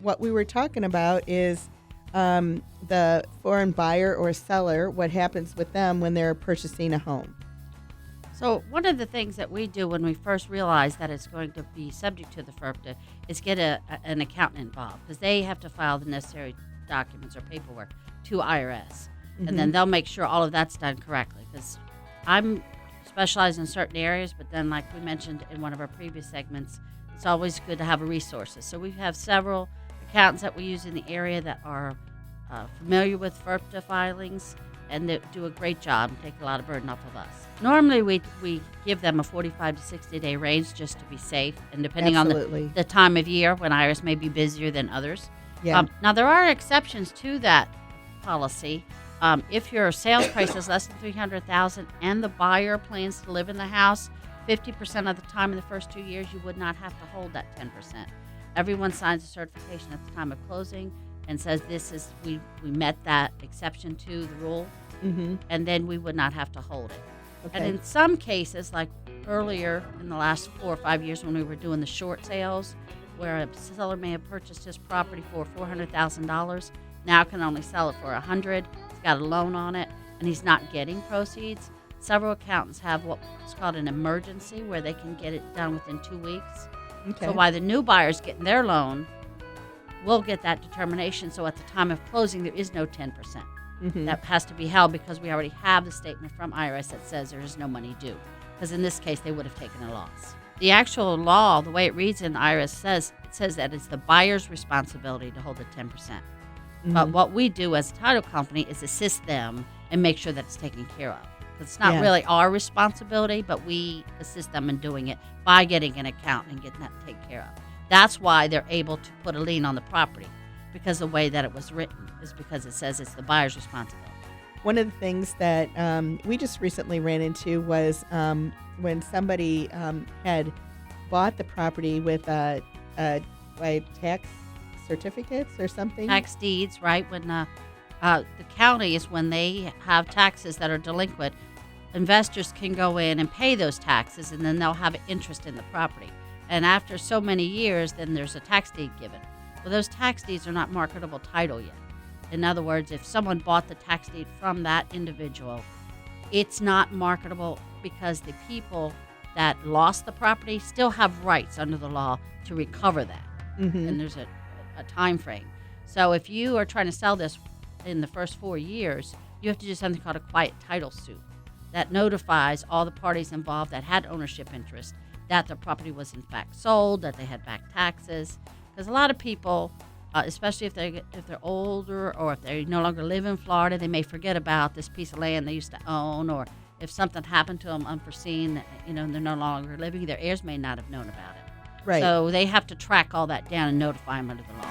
what we were talking about is the foreign buyer or seller, what happens with them when they're purchasing a home. So one of the things that we do when we first realize that it's going to be subject to the FIRPTA is get an accountant involved, because they have to file the necessary documents or paperwork to IRS. And then they'll make sure all of that's done correctly, because I'm specialized in certain areas, but then like we mentioned in one of our previous segments, it's always good to have resources. So we have several accountants that we use in the area that are familiar with FIRPTA filings and that do a great job and take a lot of burden off of us. Normally we give them a 45 to 60 day range just to be safe, and depending Absolutely. on the time of year when IRS may be busier than others. Yeah. Now there are exceptions to that policy. If your sales price is less than $300,000 and the buyer plans to live in the house 50% of the time in the first 2 years, you would not have to hold that 10%. Everyone signs a certification at the time of closing and says we met that exception to the rule, and then we would not have to hold it. Okay. And in some cases, like earlier in the last 4 or 5 years when we were doing the short sales, where a seller may have purchased his property for $400,000, now can only sell it for $100,000. He's got a loan on it, and he's not getting proceeds. Several accountants have what's called an emergency, where they can get it done within 2 weeks. Okay. So while the new buyer's getting their loan, we'll get that determination. So at the time of closing, there is no 10%. That has to be held because we already have the statement from IRS that says there is no money due. Because in this case, they would have taken a loss. The actual law, the way it reads in IRS, says that it's the buyer's responsibility to hold the 10%. But what we do as a title company is assist them and make sure that it's taken care of. It's not really our responsibility, but we assist them in doing it by getting an account and getting that taken care of. That's why they're able to put a lien on the property, because the way that it was written is because it says it's the buyer's responsibility. One of the things that we just recently ran into was when somebody had bought the property with tax certificates or something. Tax deeds, right? When the county is when they have taxes that are delinquent, investors can go in and pay those taxes, and then they'll have interest in the property. And after so many years, then there's a tax deed given. Well, those tax deeds are not marketable title yet. In other words, if someone bought the tax deed from that individual, it's not marketable because the people that lost the property still have rights under the law to recover that. And there's a time frame. So if you are trying to sell this in the first 4 years, you have to do something called a quiet title suit that notifies all the parties involved that had ownership interest that the property was in fact sold, that they had back taxes. Because a lot of people, especially if they're older or if they no longer live in Florida, they may forget about this piece of land they used to own, or if something happened to them unforeseen, and they're no longer living, their heirs may not have known about it. Right. So they have to track all that down and notify them under the law.